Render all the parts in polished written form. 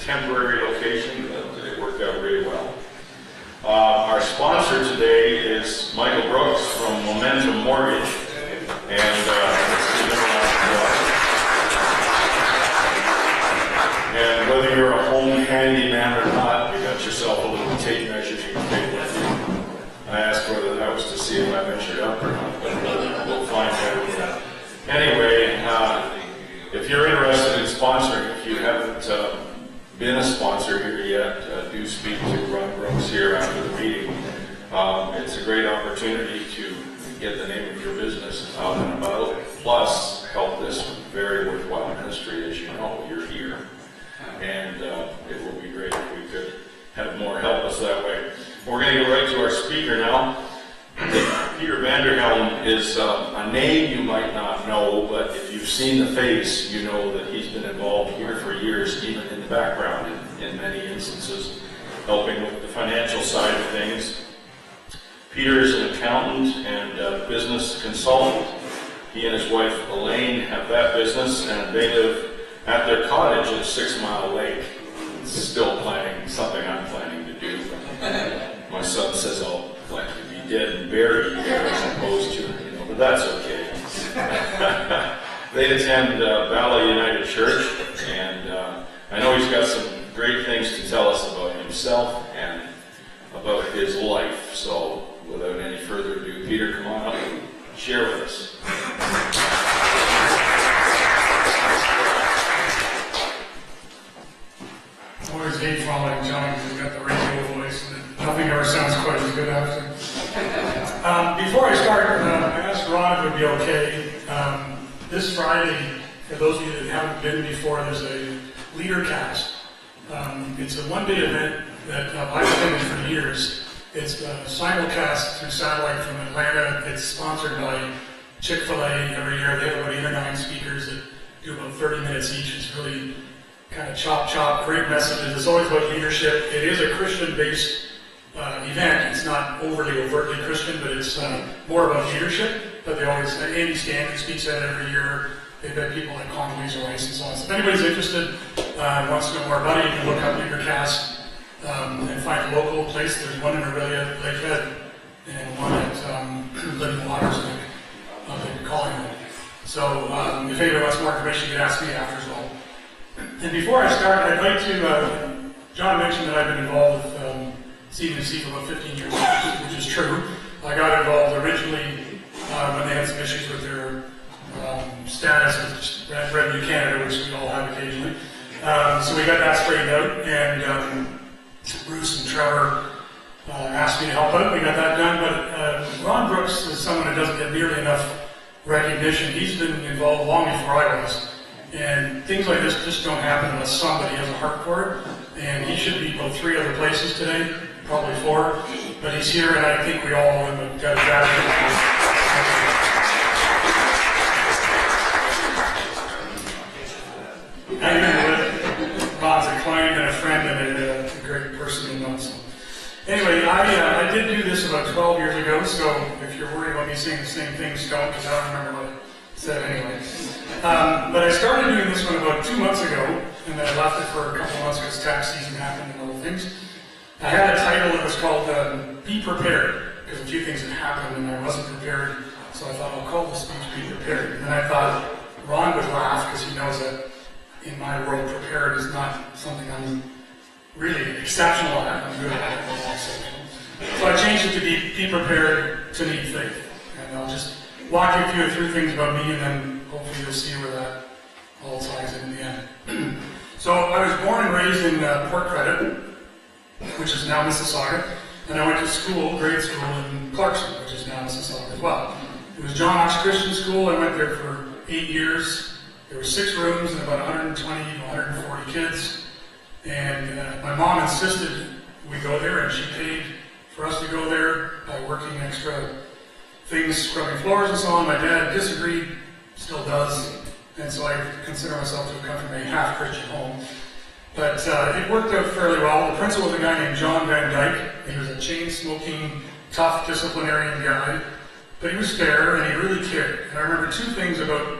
temporary location, but it worked out really well. Our sponsor today is Michael Brooks from Momentum Mortgage, and and whether you're a home handyman or not, you got yourself a little tape measure you can take with you. I asked whether that was to see if I measured up or not, but we'll find out. Anyway, if you're interested in sponsoring, if you haven't been a sponsor here yet, do speak to Ron Brooks here after the meeting. It's a great opportunity to get the name of your business out and about, plus help this very worthwhile ministry. As you know, you're here, and it will be great if we could have more help us that way. We're going to go right to our speaker now. Peter VanderHelm is a name you might not know, but if you've seen the face, you know that he's been involved here for years, even in the background in many instances, helping with the financial side of things. Peter is an accountant and business consultant. He and his wife Elaine have that business, and they live at their cottage at 6 Mile Lake. It's still something I'm planning to do. My son says I'll plan to be dead and buried there as opposed to, but that's okay. They attend Valley United Church, and I know he's got some great things to tell us about himself and about his life. So without any further ado, Peter, come on up and share with us. I always hate following John because he's got the radio voice and nothing ever sounds quite as good after. Before I start, I asked Ron if it would be okay. This Friday, for those of you that haven't been before, there's a leader cast. It's a one-day event that I've attended for years. It's simulcast through satellite from Atlanta. It's sponsored by Chick-fil-A every year. They have about 8 or 9 speakers that do about 30 minutes each. It's really kind of chop, great messages. It's always about leadership. It is a Christian-based event. It's not overtly Christian, but it's more about leadership. But they always, Andy Stanley speaks at it every year. They've got people like Condoleezza Rice and so on. So if anybody's interested, wants to know more about it, you can look up LeaderCast and find a local place. There's one in Aurelia, Lakehead, and one at Living Waters, up in Collingwood. So if anybody wants more information, you can ask me after as well. And before I start, I'd like to, John mentioned that I've been involved with CBMC for about 15 years, which is true. I got involved originally when they had some issues with their status with Revenue Canada, which we all have occasionally. So we got that straightened out, and Bruce and Trevor asked me to help out. We got that done, but Ron Brooks is someone who doesn't get nearly enough recognition. He's been involved long before I was. And things like this just don't happen unless somebody has a heart for it. And he should be about 3 other places today, probably 4. But he's here, and I think we all have got a gratitude. I've been with Ron's a client and a friend and a great person to know. So. Anyway, I did do this about 12 years ago, so if you're worried about me saying the same things, don't, because I don't remember what I said anyway. But I started doing this one about 2 months ago, and then I left it for a couple months because tax season happened and other things. I had a title that was called Be Prepared, because a few things had happened and I wasn't prepared, so I thought I'll call this speech Be Prepared. And I thought Ron would laugh because he knows that in my world, prepared is not something I'm really exceptional at. I'm good at it. So I changed it to Be Prepared to Need Faith. And I'll just walk you through things about me, and then hopefully you'll see where that all ties in the end. So I was born and raised in Port Credit, which is now Mississauga, and I went to school, grade school, in Clarkson, which is now Mississauga as well. It was John Knox Christian School. I went there for 8 years. There were 6 rooms and about 120 to 140 kids. And my mom insisted we go there, and she paid for us to go there by working extra things, scrubbing floors and so on. My dad disagreed, still does, and so I consider myself to have come from a half-Christian home. But it worked out fairly well. The principal was a guy named John Van Dyke. He was a chain-smoking, tough disciplinarian guy, but he was fair and he really cared. And I remember 2 things about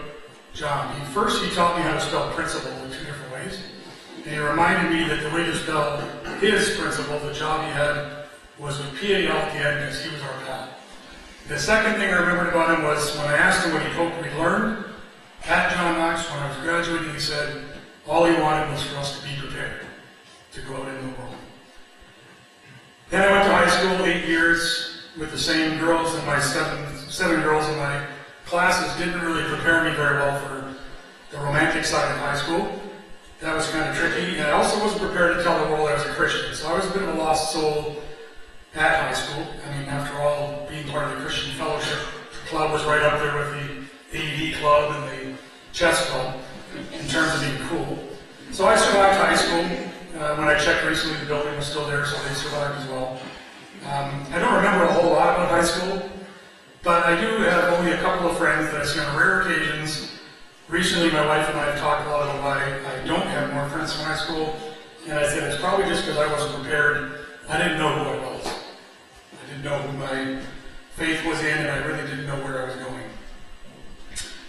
John. First, he taught me how to spell principal in 2 different ways. And he reminded me that the way to spell his principal, the job he had, was with P-A-L at the end because he was our pal. The second thing I remembered about him was when I asked him what he hoped we'd learn at John Knox when I was graduating, he said all he wanted was for us to be prepared to go out into the world. Then I went to high school 8 years with the same girls, and my seven girls in my classes didn't really prepare me very well for the romantic side of high school. That was kind of tricky, and I also wasn't prepared to tell the world I was a Christian. So I was a bit of a lost soul at high school. I mean, after all, being part of the Christian Fellowship Club was right up there with the AD Club and the chess club in terms of being cool. So I survived high school. When I checked recently, the building was still there, so they survived as well. I don't remember a whole lot about high school, but I do have only a couple of friends that I see on rare occasions. Recently, my wife and I have talked a lot about why I don't have more friends from high school, and I said it's probably just because I wasn't prepared. I didn't know who I was. I didn't know who my faith was in, and I really didn't know where I was going.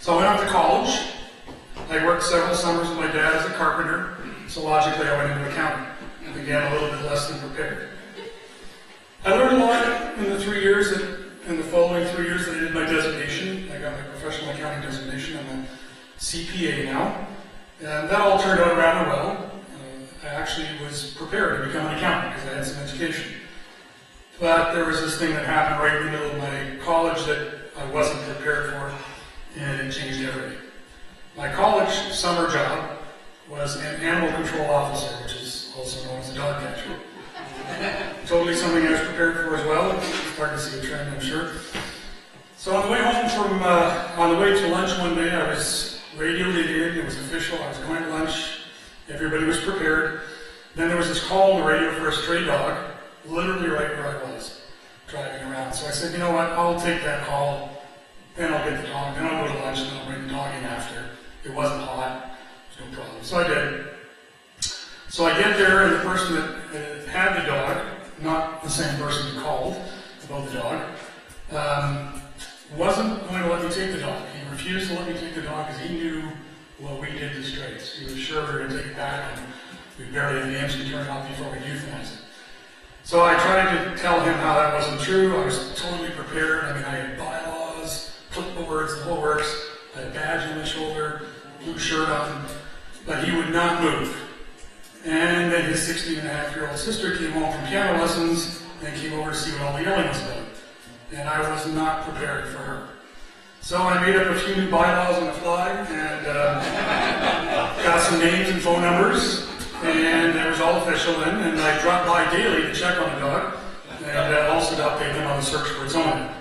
So I went off to college. I worked several summers with my dad as a carpenter, so logically I went into accounting. And again, a little bit less than prepared. I learned a lot in the following 3 years that I did my designation. I got my professional accounting designation. I'm a CPA now. And that all turned out rather well. I actually was prepared to become an accountant because I had some education. But there was this thing that happened right in the middle of my college that I wasn't prepared for, and it changed everything. My college summer job was an animal control officer, which is also known as a dog catcher. Totally something I was prepared for as well. It's hard to see a trend, I'm sure. So on the way home on the way to lunch one day, I was radioed in. It was official. I was going to lunch. Everybody was prepared. Then there was this call on the radio for a stray dog, literally right where I was, driving around. So I said, you know what, I'll take that call, then I'll get the dog, then I'll go to lunch, and I'll bring the dog in after. It wasn't hot, no problem. So I did. So I get there, and the person that had the dog, not the same person who called about the dog, wasn't going to let me take the dog. He refused to let me take the dog because he knew what we did to strays. He was sure we were going to take it back, and we barely had the engine turned off before we euthanized it. So I tried to tell him how that wasn't true. I was totally prepared. I mean, I had bylaws, clipboards, the whole works. I had a badge on my shoulder, blue shirt on, but he would not move. And then his 16-and-a-half-year-old sister came home from piano lessons and came over to see what all the yelling was about. And I was not prepared for her. So I made up a few new bylaws on the fly and got some names and phone numbers, and it was all official then. And I dropped by daily to check on the dog and also to update him on the search for its owner.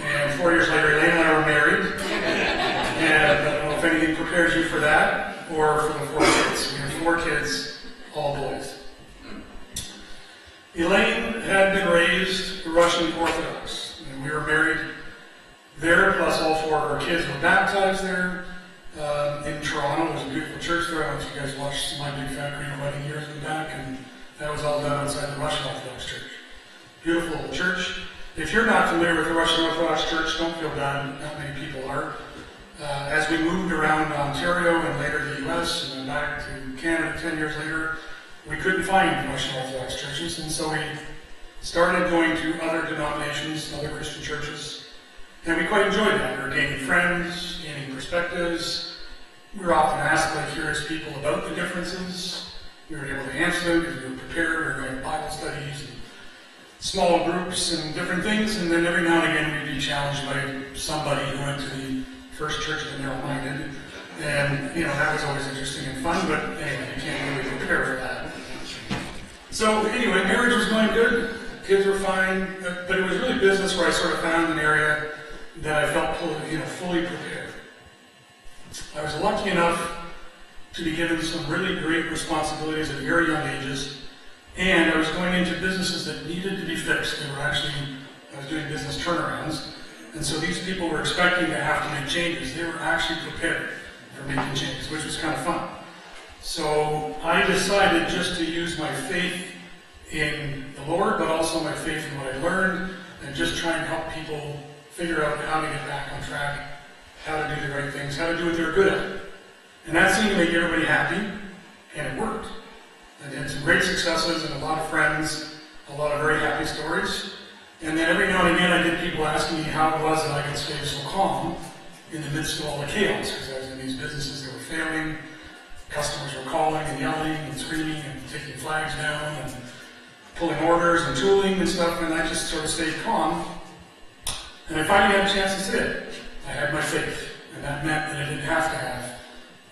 And 4 years later, Elaine and I were married. And I don't know if anything prepares you for that or for the 4 kids. We have 4 kids, all boys. Elaine had been raised Russian Orthodox, and we were married there, plus all 4 of our kids were baptized there in Toronto. It was a beautiful church there. I don't know if you guys watched My Big Fat Green Wedding years back, and that was all done outside the Russian Orthodox Church. Beautiful little church. If you're not familiar with the Russian Orthodox Church, don't feel bad, not many people are. As we moved around Ontario and later the US and then back to Canada 10 years later, we couldn't find Russian Orthodox churches, and so we started going to other denominations, other Christian churches, and we quite enjoyed that. We were gaining friends, gaining perspectives. We were often asked by curious people about the differences. We were able to answer them because we were prepared. We were going to Bible studies and small groups and different things, and then every now and again we'd be challenged by somebody who went to the first church that narrow-minded, and that was always interesting and fun, but anyway, you can't really prepare for that. So anyway, marriage was going good, kids were fine, but it was really business where I sort of found an area that I felt fully prepared. I was lucky enough to be given some really great responsibilities at very young ages, and I was going into businesses that needed to be fixed. I was doing business turnarounds, and so these people were expecting to have to make changes. They were actually prepared for making changes, which was kind of fun. So I decided just to use my faith in the Lord, but also my faith in what I learned, and just try and help people figure out how to get back on track, how to do the right things, how to do what they were good at. And that seemed to make everybody happy, And it worked. And had some great successes and a lot of friends, a lot of very happy stories. And then every now and again I get people asking me how it was that I could stay so calm in the midst of all the chaos, because I was in these businesses that were failing, customers were calling and yelling and screaming and taking flags down and pulling orders and tooling and stuff, and I just sort of stayed calm. And I finally had a chance to say it. I had my faith, and that meant that I didn't have to have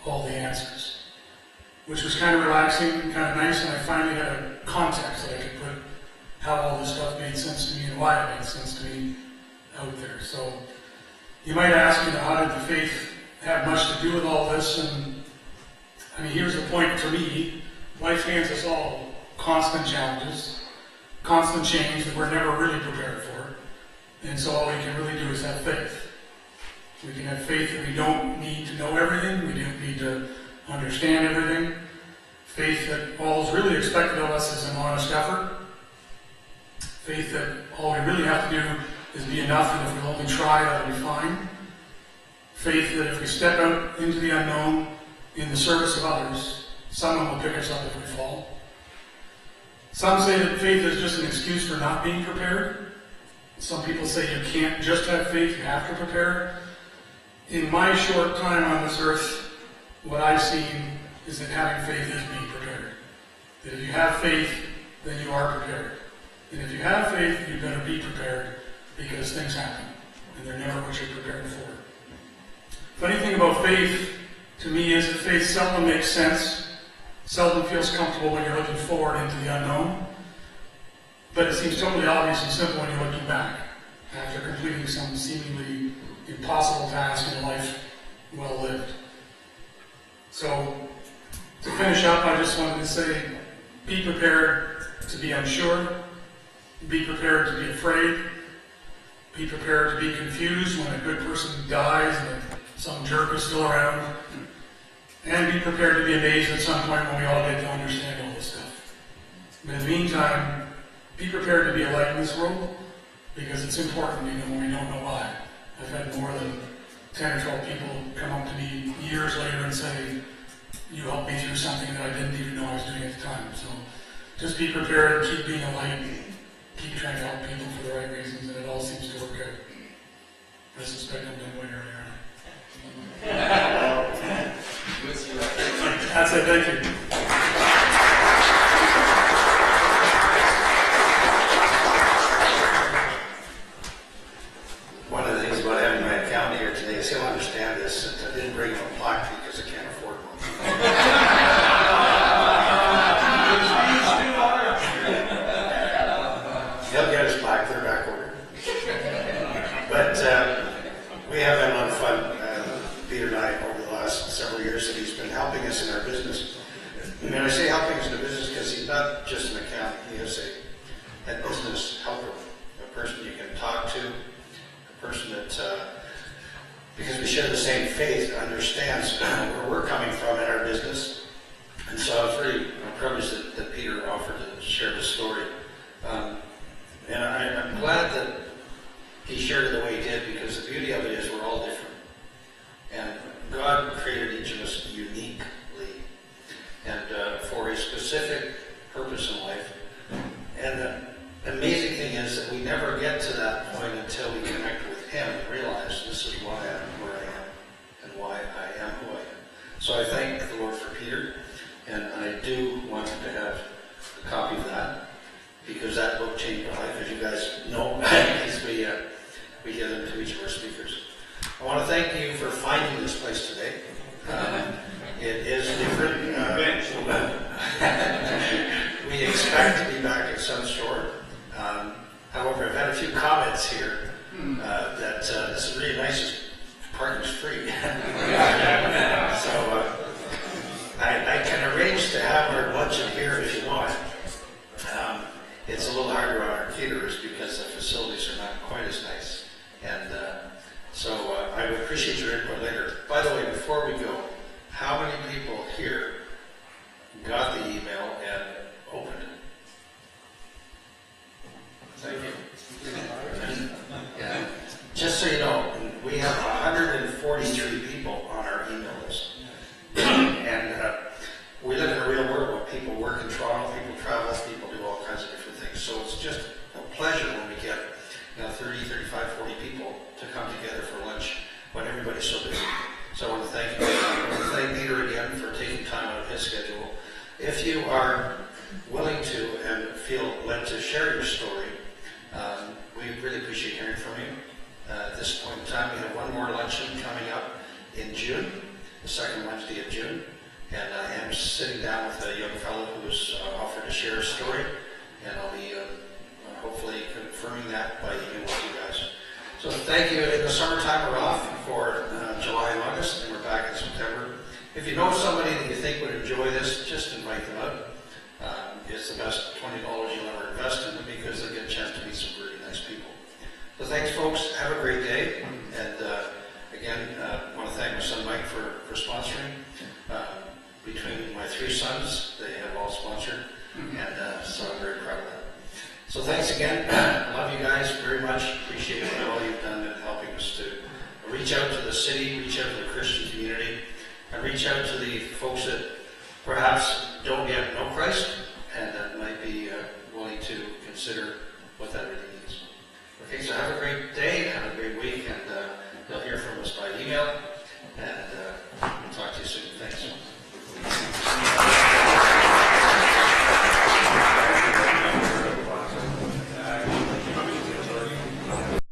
all the answers, which was kind of relaxing, kind of nice, and I finally had a context that I could put how all this stuff made sense to me and why it made sense to me out there. So you might ask, how did the faith have much to do with all this? And I mean, here's the point for me. Life hands us all constant challenges, constant change that we're never really prepared for. And so all we can really do is have faith. We can have faith that we don't need to know everything, we don't need to understand everything. Faith that all is really expected of us is an honest effort. Faith that all we really have to do is be enough, and if we only try, that'll be fine. Faith that if we step out into the unknown in the service of others, someone will pick us up if we fall. Some say that faith is just an excuse for not being prepared. Some people say you can't just have faith, you have to prepare. In my short time on this earth, what I've seen is that having faith is being prepared. That if you have faith, then you are prepared. And if you have faith, you better be prepared, because things happen, and they're never what you're prepared for. Funny thing about faith, to me, is that faith seldom makes sense, seldom feels comfortable when you're looking forward into the unknown, but it seems totally obvious and simple when you're looking back, after completing some seemingly impossible task in a life well lived. So, to finish up, I just wanted to say, be prepared to be unsure, be prepared to be afraid, be prepared to be confused when a good person dies and some jerk is still around, and be prepared to be amazed at some point when we all get to understand all this stuff. But in the meantime, be prepared to be a light in this world, because it's important even when we don't know why. I've had more than 10 or 12 people come up to me years later and say, you helped me through something that I didn't even know I was doing at the time. So just be prepared and keep being a light, keep trying to help people for the right reasons, and it all seems to work out. I suspect I'm done way earlier. That's it, thank you. One of the things about having my accountant here today is he'll understand this. I didn't bring him a plaque because I can't afford one. He'll get his plaque, they're back ordered. But we have had a lot of fun, Peter and I, over the last several years that he's been helping us in our business. And I say helping us in the business because he's not just an accountant, he is a business helper, a person you can talk to, a person that, because we share the same faith, understands where we're coming from in our business. And so I was really privileged that Peter offered to share the story. And I'm glad that he shared it the way he did, because the beauty of it is we're all different. And God created each of us uniquely and for a specific purpose in life. And the amazing thing is that we never get to that point until we connect with Him and realize this is why I'm where I am and why I am who I am. So I thank the Lord for Peter, and I do want him to have a copy of that, because that book changed my life, as you guys know, as we give them to each of our speakers. I want to thank you for finding this place today. It is different. We expect to be back at some shore. However, I've had a few comments here that this is really nice, parking's free. So I can arrange to have our luncheon here if you want. It's a little harder on our caterers because the facilities are not quite as nice. And so I would appreciate your input later. By the way, before we go, how many people here got the email and opened it? Thank you. Yeah. Just so you know, we have 143 people on our email list. And we live in a real 30, 35, 40 people to come together for lunch when everybody's so busy. So I want to thank you. I want to thank Peter again for taking time out of his schedule. If you are willing to and feel led to share your story, we really appreciate hearing from you. At this point in time, we have one more luncheon coming up in June, the second Wednesday of June. And I am sitting down with a young fellow who's offered to share a story, and I'll be hopefully confirming that by email with you guys. So thank you. In the summertime, we're off for July and August, and we're back in September. If you know somebody that you think would enjoy this, just invite them out. It's the best $20 you'll ever invest in them because they'll get a chance to meet some really nice people. So thanks, folks. Have a great day. And again, I want to thank my son Mike for sponsoring. Between my 3 sons, they have all sponsored, and so I'm very proud of that. So thanks again. I love you guys very much. Appreciate all you've done in helping us to reach out to the city, reach out to the Christian community, and reach out to the folks that perhaps don't yet know Christ,